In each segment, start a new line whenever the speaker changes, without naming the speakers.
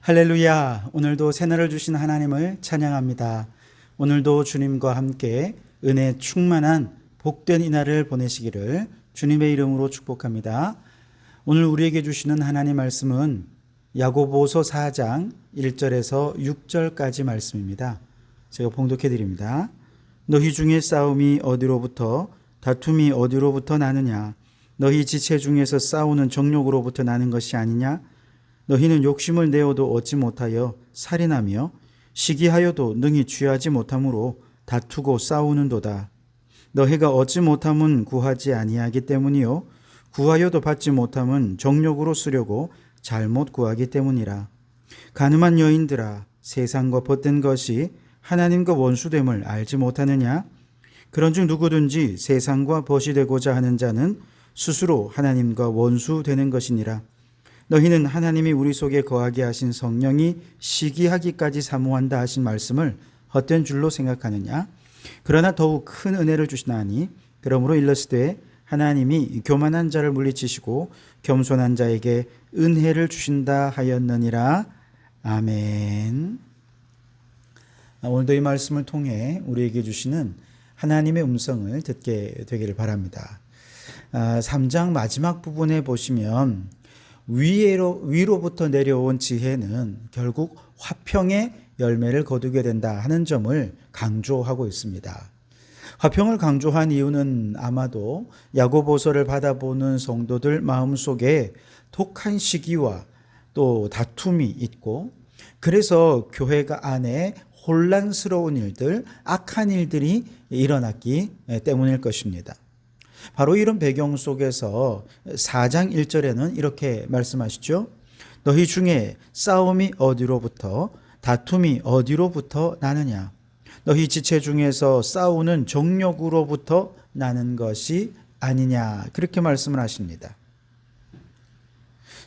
할렐루야. 오늘도 새날을 주신 하나님을 찬양합니다. 오늘도 주님과 함께 은혜 충만한 복된 이날을 보내시기를 주님의 이름으로 축복합니다. 오늘 우리에게 주시는 하나님 말씀은 야고보서 4장 1절에서 6절까지 말씀입니다. 제가 봉독해 드립니다. 너희 중에 싸움이 어디로부터 다툼이 어디로부터 나느냐? 너희 지체 중에서 싸우는 정욕으로부터 나는 것이 아니냐? 너희는 욕심을 내어도 얻지 못하여 살인하며 시기하여도 능히 취하지 못함으로 다투고 싸우는도다. 너희가 얻지 못함은 구하지 아니하기 때문이요 구하여도 받지 못함은 정욕으로 쓰려고 잘못 구하기 때문이라. 가늠한 여인들아, 세상과 벗된 것이 하나님과 원수됨을 알지 못하느냐? 그런즉 누구든지 세상과 벗이 되고자 하는 자는 스스로 하나님과 원수되는 것이니라. 너희는 하나님이 우리 속에 거하게 하신 성령이 시기하기까지 사모한다 하신 말씀을 헛된 줄로 생각하느냐? 그러나 더욱 큰 은혜를 주시나니 그러므로 일러스되 하나님이 교만한 자를 물리치시고 겸손한 자에게 은혜를 주신다 하였느니라. 아멘. 오늘도 이 말씀을 통해 우리에게 주시는 하나님의 음성을 듣게 되기를 바랍니다. 3장 마지막 부분에 보시면 위로부터 내려온 지혜는 결국 화평의 열매를 거두게 된다 하는 점을 강조하고 있습니다. 화평을 강조한 이유는 아마도 야고보서를 받아보는 성도들 마음속에 독한 시기와 또 다툼이 있고, 그래서 교회가 안에 혼란스러운 일들, 악한 일들이 일어났기 때문일 것입니다. 바로 이런 배경 속에서 4장 1절에는 이렇게 말씀하시죠. 너희 중에 싸움이 어디로부터 다툼이 어디로부터 나느냐? 너희 지체 중에서 싸우는 정욕으로부터 나는 것이 아니냐? 그렇게 말씀을 하십니다.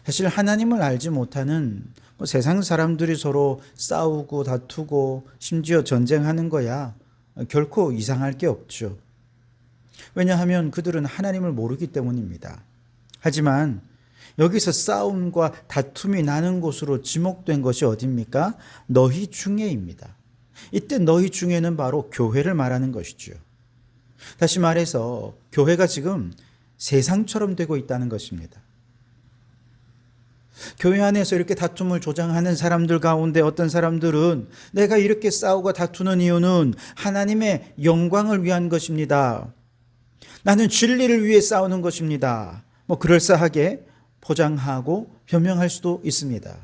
사실 하나님을 알지 못하는 세상 사람들이 서로 싸우고 다투고 심지어 전쟁하는 거야 결코 이상할 게 없죠. 왜냐하면 그들은 하나님을 모르기 때문입니다. 하지만 여기서 싸움과 다툼이 나는 곳으로 지목된 것이 어디입니까? 너희 중에입니다. 이때 너희 중에는 바로 교회를 말하는 것이죠. 다시 말해서 교회가 지금 세상처럼 되고 있다는 것입니다. 교회 안에서 이렇게 다툼을 조장하는 사람들 가운데 어떤 사람들은 내가 이렇게 싸우고 다투는 이유는 하나님의 영광을 위한 것입니다. 나는 진리를 위해 싸우는 것입니다. 그럴싸하게 포장하고 변명할 수도 있습니다.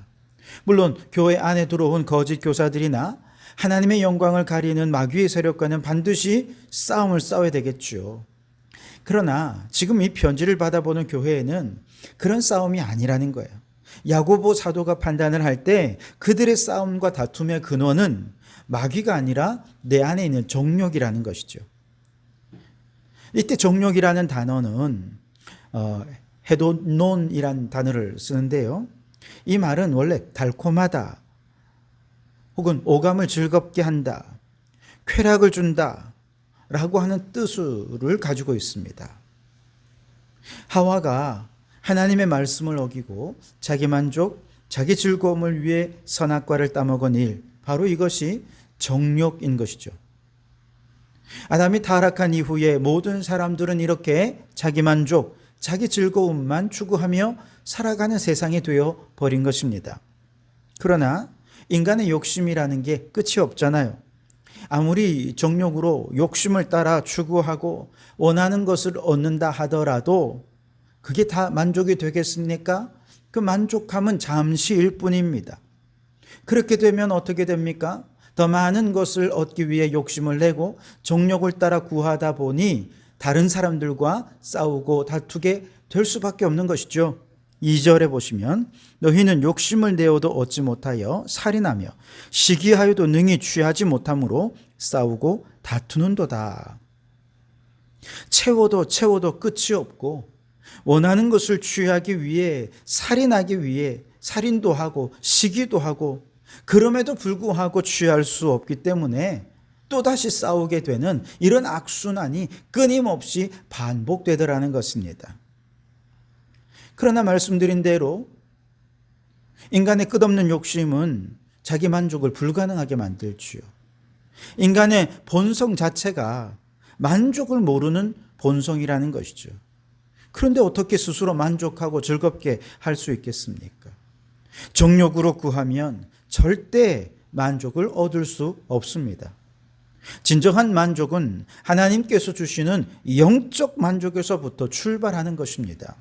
물론 교회 안에 들어온 거짓 교사들이나 하나님의 영광을 가리는 마귀의 세력과는 반드시 싸움을 싸워야 되겠죠. 그러나 지금 이 편지를 받아보는 교회에는 그런 싸움이 아니라는 거예요. 야고보 사도가 판단을 할 때 그들의 싸움과 다툼의 근원은 마귀가 아니라 내 안에 있는 정욕이라는 것이죠. 이때 정욕이라는 단어는 헤도논이라는 단어를 쓰는데요. 이 말은 원래 달콤하다 혹은 오감을 즐겁게 한다, 쾌락을 준다 라고 하는 뜻을 가지고 있습니다. 하와가 하나님의 말씀을 어기고 자기 만족, 자기 즐거움을 위해 선악과를 따먹은 일, 바로 이것이 정욕인 것이죠. 아담이 타락한 이후에 모든 사람들은 이렇게 자기 만족, 자기 즐거움만 추구하며 살아가는 세상이 되어 버린 것입니다. 그러나 인간의 욕심이라는 게 끝이 없잖아요. 아무리 정욕으로 욕심을 따라 추구하고 원하는 것을 얻는다 하더라도 그게 다 만족이 되겠습니까? 그 만족함은 잠시일 뿐입니다. 그렇게 되면 어떻게 됩니까? 더 많은 것을 얻기 위해 욕심을 내고 정욕을 따라 구하다 보니 다른 사람들과 싸우고 다투게 될 수밖에 없는 것이죠. 2절에 보시면 너희는 욕심을 내어도 얻지 못하여 살인하며 시기하여도 능히 취하지 못함으로 싸우고 다투는도다. 채워도 끝이 없고 원하는 것을 취하기 위해 살인하기 위해 살인도 하고 시기도 하고 그럼에도 불구하고 취할 수 없기 때문에 또다시 싸우게 되는 이런 악순환이 끊임없이 반복되더라는 것입니다. 그러나 말씀드린 대로 인간의 끝없는 욕심은 자기 만족을 불가능하게 만들지요. 인간의 본성 자체가 만족을 모르는 본성이라는 것이죠. 그런데 어떻게 스스로 만족하고 즐겁게 할 수 있겠습니까? 정욕으로 구하면 절대 만족을 얻을 수 없습니다. 진정한 만족은 하나님께서 주시는 영적 만족에서부터 출발하는 것입니다.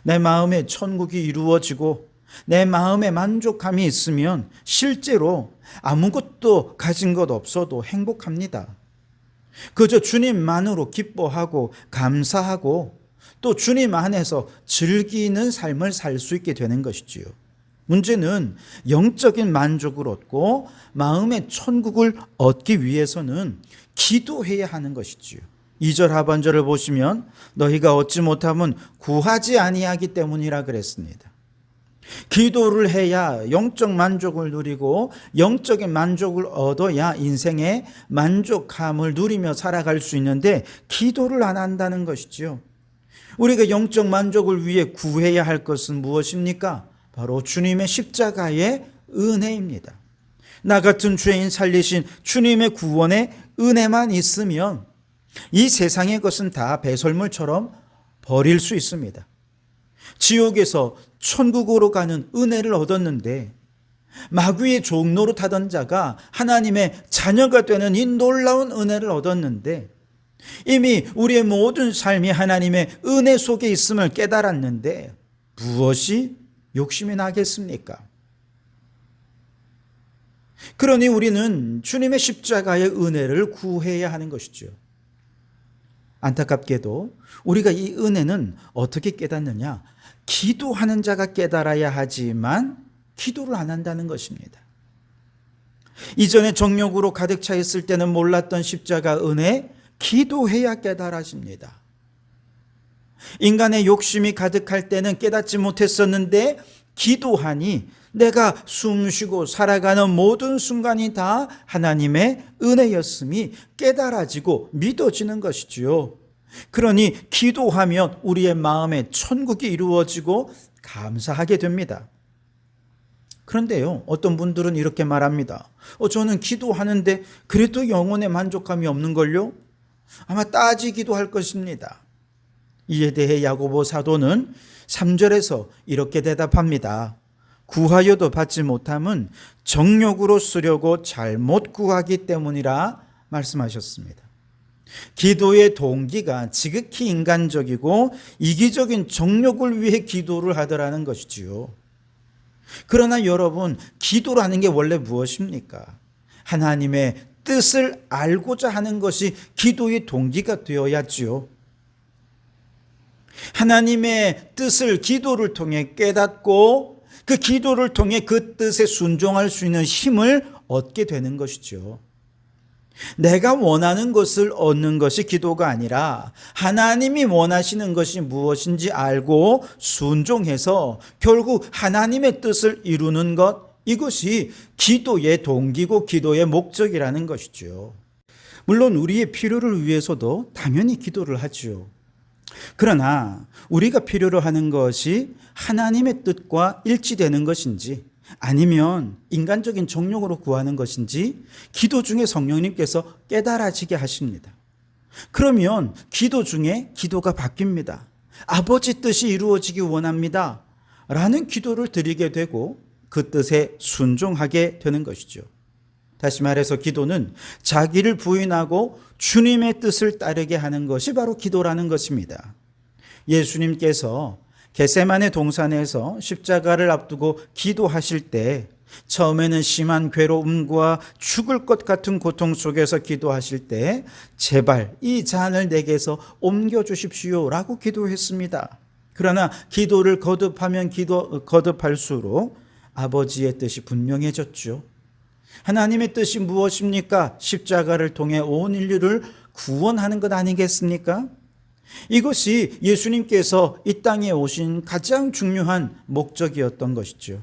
내 마음에 천국이 이루어지고 내 마음에 만족함이 있으면 실제로 아무것도 가진 것 없어도 행복합니다. 그저 주님만으로 기뻐하고 감사하고 또 주님 안에서 즐기는 삶을 살 수 있게 되는 것이지요. 문제는 영적인 만족을 얻고 마음의 천국을 얻기 위해서는 기도해야 하는 것이지요. 2절 하반절을 보시면 너희가 얻지 못함은 구하지 아니하기 때문이라 그랬습니다. 기도를 해야 영적 만족을 누리고 영적인 만족을 얻어야 인생의 만족함을 누리며 살아갈 수 있는데 기도를 안 한다는 것이지요. 우리가 영적 만족을 위해 구해야 할 것은 무엇입니까? 바로 주님의 십자가의 은혜입니다. 나 같은 죄인 살리신 주님의 구원의 은혜만 있으면 이 세상의 것은 다 배설물처럼 버릴 수 있습니다. 지옥에서 천국으로 가는 은혜를 얻었는데 마귀의 종로로 타던 자가 하나님의 자녀가 되는 이 놀라운 은혜를 얻었는데 이미 우리의 모든 삶이 하나님의 은혜 속에 있음을 깨달았는데 무엇이 욕심이 나겠습니까? 그러니 우리는 주님의 십자가의 은혜를 구해야 하는 것이죠. 안타깝게도 우리가 이 은혜는 어떻게 깨닫느냐? 기도하는 자가 깨달아야 하지만 기도를 안 한다는 것입니다. 이전에 정욕으로 가득 차 있을 때는 몰랐던 십자가 은혜, 기도해야 깨달아집니다. 인간의 욕심이 가득할 때는 깨닫지 못했었는데 기도하니 내가 숨쉬고 살아가는 모든 순간이 다 하나님의 은혜였음이 깨달아지고 믿어지는 것이지요. 그러니 기도하면 우리의 마음에 천국이 이루어지고 감사하게 됩니다. 그런데요, 어떤 분들은 이렇게 말합니다. 저는 기도하는데 그래도 영혼의 만족감이 없는걸요? 아마 따지기도 할 것입니다. 이에 대해 야고보 사도는 3절에서 이렇게 대답합니다. 구하여도 받지 못함은 정욕으로 쓰려고 잘못 구하기 때문이라 말씀하셨습니다. 기도의 동기가 지극히 인간적이고 이기적인 정욕을 위해 기도를 하더라는 것이지요. 그러나 여러분, 기도라는 게 원래 무엇입니까? 하나님의 뜻을 알고자 하는 것이 기도의 동기가 되어야지요. 하나님의 뜻을 기도를 통해 깨닫고 그 기도를 통해 그 뜻에 순종할 수 있는 힘을 얻게 되는 것이죠. 내가 원하는 것을 얻는 것이 기도가 아니라 하나님이 원하시는 것이 무엇인지 알고 순종해서 결국 하나님의 뜻을 이루는 것, 이것이 기도의 동기고 기도의 목적이라는 것이죠. 물론 우리의 필요를 위해서도 당연히 기도를 하죠. 그러나 우리가 필요로 하는 것이 하나님의 뜻과 일치되는 것인지 아니면 인간적인 정욕으로 구하는 것인지 기도 중에 성령님께서 깨달아지게 하십니다. 그러면 기도 중에 기도가 바뀝니다. 아버지 뜻이 이루어지기 원합니다 라는 기도를 드리게 되고 그 뜻에 순종하게 되는 것이죠. 다시 말해서 기도는 자기를 부인하고 주님의 뜻을 따르게 하는 것이 바로 기도라는 것입니다. 예수님께서 겟세마네 동산에서 십자가를 앞두고 기도하실 때 처음에는 심한 괴로움과 죽을 것 같은 고통 속에서 기도하실 때 제발 이 잔을 내게서 옮겨주십시오 라고 기도했습니다. 그러나 기도를 거듭하면 거듭할수록 아버지의 뜻이 분명해졌죠. 하나님의 뜻이 무엇입니까? 십자가를 통해 온 인류를 구원하는 것 아니겠습니까? 이것이 예수님께서 이 땅에 오신 가장 중요한 목적이었던 것이죠.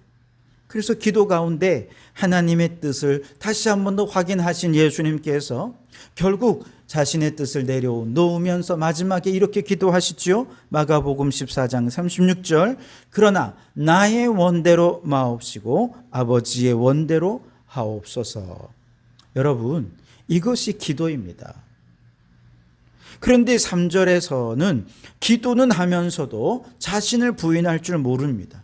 그래서 기도 가운데 하나님의 뜻을 다시 한 번 더 확인하신 예수님께서 결국 자신의 뜻을 내려놓으면서 마지막에 이렇게 기도하시지요. 마가복음 14장 36절. 그러나 나의 원대로 마옵시고 아버지의 원대로 하옵소서. 여러분, 이것이 기도입니다. 그런데 3절에서는 기도는 하면서도 자신을 부인할 줄 모릅니다.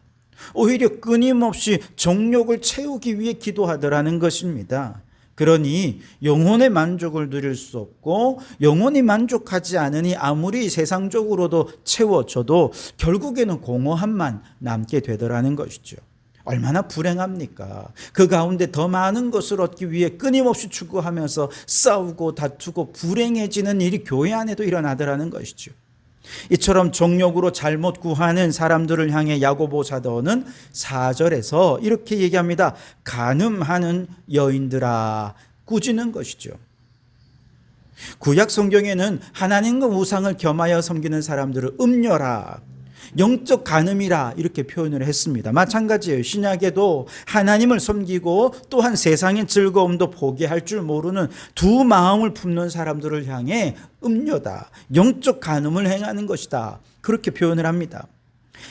오히려 끊임없이 정욕을 채우기 위해 기도하더라는 것입니다. 그러니 영혼의 만족을 누릴 수 없고 영혼이 만족하지 않으니 아무리 세상적으로도 채워져도 결국에는 공허함만 남게 되더라는 것이죠. 얼마나 불행합니까? 그 가운데 더 많은 것을 얻기 위해 끊임없이 추구하면서 싸우고 다투고 불행해지는 일이 교회 안에도 일어나더라는 것이죠. 이처럼 정욕으로 잘못 구하는 사람들을 향해 야고보 사도는 4절에서 이렇게 얘기합니다. 간음하는 여인들아, 꾸짖는 것이죠. 구약 성경에는 하나님과 우상을 겸하여 섬기는 사람들을 음녀라, 영적 간음이라 이렇게 표현을 했습니다. 마찬가지예요. 신약에도 하나님을 섬기고 또한 세상의 즐거움도 포기할 줄 모르는 두 마음을 품는 사람들을 향해 음녀다, 영적 간음을 행하는 것이다, 그렇게 표현을 합니다.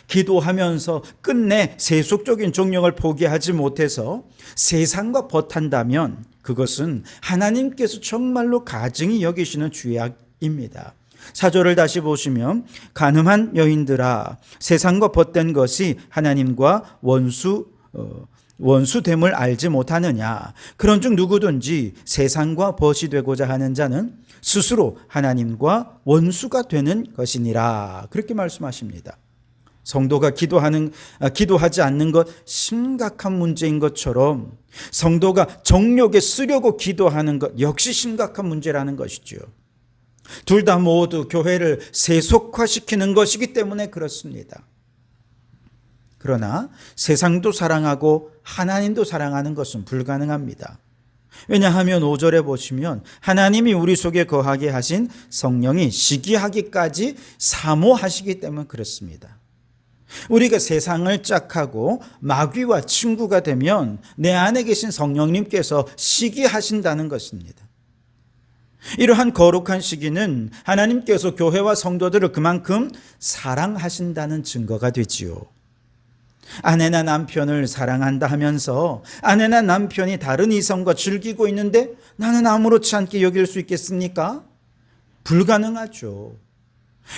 기도하면서 끝내 세속적인 정욕을 포기하지 못해서 세상과 버탄다면 그것은 하나님께서 정말로 가증히 여기시는 죄악입니다. 4절을 다시 보시면 간음한 여인들아, 세상과 벗된 것이 하나님과 원수됨을 알지 못하느냐. 그런즉 누구든지 세상과 벗이 되고자 하는 자는 스스로 하나님과 원수가 되는 것이니라. 그렇게 말씀하십니다. 성도가 기도하지 않는 것 심각한 문제인 것처럼 성도가 정욕에 쓰려고 기도하는 것 역시 심각한 문제라는 것이죠. 둘 다 모두 교회를 세속화시키는 것이기 때문에 그렇습니다. 그러나 세상도 사랑하고 하나님도 사랑하는 것은 불가능합니다. 왜냐하면 5절에 보시면 하나님이 우리 속에 거하게 하신 성령이 시기하기까지 사모하시기 때문에 그렇습니다. 우리가 세상을 짝하고 마귀와 친구가 되면 내 안에 계신 성령님께서 시기하신다는 것입니다. 이러한 거룩한 시기는 하나님께서 교회와 성도들을 그만큼 사랑하신다는 증거가 되지요. 아내나 남편을 사랑한다 하면서 아내나 남편이 다른 이성과 즐기고 있는데 나는 아무렇지 않게 여길 수 있겠습니까? 불가능하죠.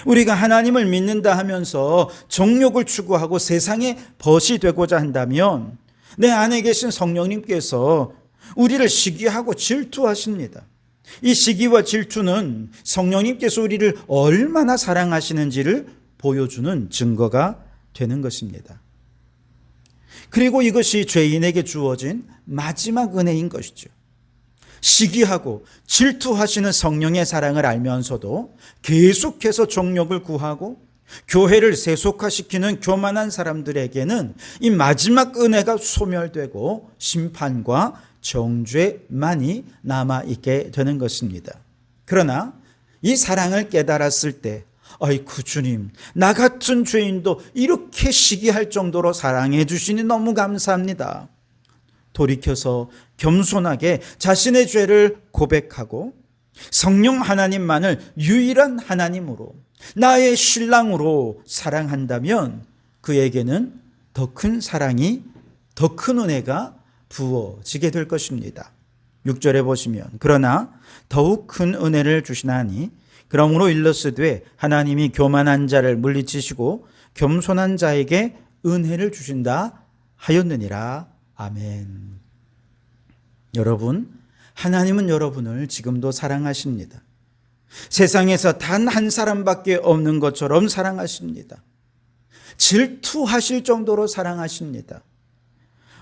우리가 하나님을 믿는다 하면서 정욕을 추구하고 세상의 벗이 되고자 한다면 내 안에 계신 성령님께서 우리를 시기하고 질투하십니다. 이 시기와 질투는 성령님께서 우리를 얼마나 사랑하시는지를 보여주는 증거가 되는 것입니다. 그리고 이것이 죄인에게 주어진 마지막 은혜인 것이죠. 시기하고 질투하시는 성령의 사랑을 알면서도 계속해서 정욕을 구하고 교회를 세속화시키는 교만한 사람들에게는 이 마지막 은혜가 소멸되고 심판과 정죄만이 남아있게 되는 것입니다. 그러나 이 사랑을 깨달았을 때 아이쿠 주님, 나 같은 죄인도 이렇게 시기할 정도로 사랑해 주시니 너무 감사합니다. 돌이켜서 겸손하게 자신의 죄를 고백하고 성령 하나님만을 유일한 하나님으로 나의 신랑으로 사랑한다면 그에게는 더 큰 사랑이, 더 큰 은혜가 부어지게 될 것입니다. 6절에 보시면 그러나 더욱 큰 은혜를 주시나니 그러므로 일러스되 하나님이 교만한 자를 물리치시고 겸손한 자에게 은혜를 주신다 하였느니라. 아멘. 여러분, 하나님은 여러분을 지금도 사랑하십니다. 세상에서 단 한 사람밖에 없는 것처럼 사랑하십니다. 질투하실 정도로 사랑하십니다.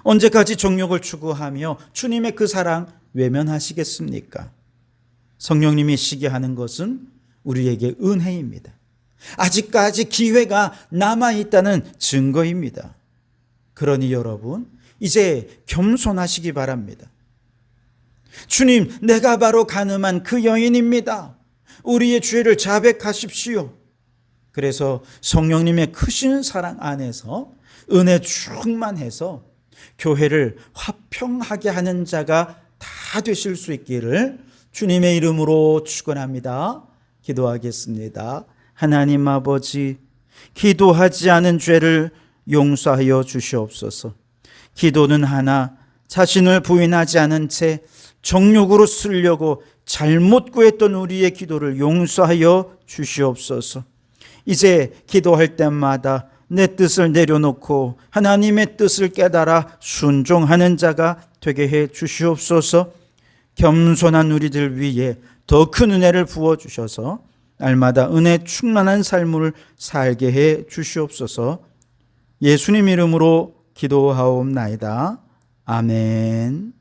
언제까지 정욕을 추구하며 주님의 그 사랑 외면하시겠습니까? 성령님이 시기하는 것은 우리에게 은혜입니다. 아직까지 기회가 남아있다는 증거입니다. 그러니 여러분, 이제 겸손하시기 바랍니다. 주님, 내가 바로 간음한 그 여인입니다. 우리의 죄를 자백하십시오. 그래서 성령님의 크신 사랑 안에서 은혜 충만해서 교회를 화평하게 하는 자가 다 되실 수 있기를 주님의 이름으로 축원합니다. 기도하겠습니다. 하나님 아버지, 기도하지 않은 죄를 용서하여 주시옵소서. 기도는 하나, 자신을 부인하지 않은 채 정욕으로 쓰려고 잘못 구했던 우리의 기도를 용서하여 주시옵소서. 이제 기도할 때마다 내 뜻을 내려놓고 하나님의 뜻을 깨달아 순종하는 자가 되게 해 주시옵소서. 겸손한 우리들 위해 더 큰 은혜를 부어주셔서 날마다 은혜 충만한 삶을 살게 해 주시옵소서. 예수님 이름으로 기도하옵나이다. 아멘.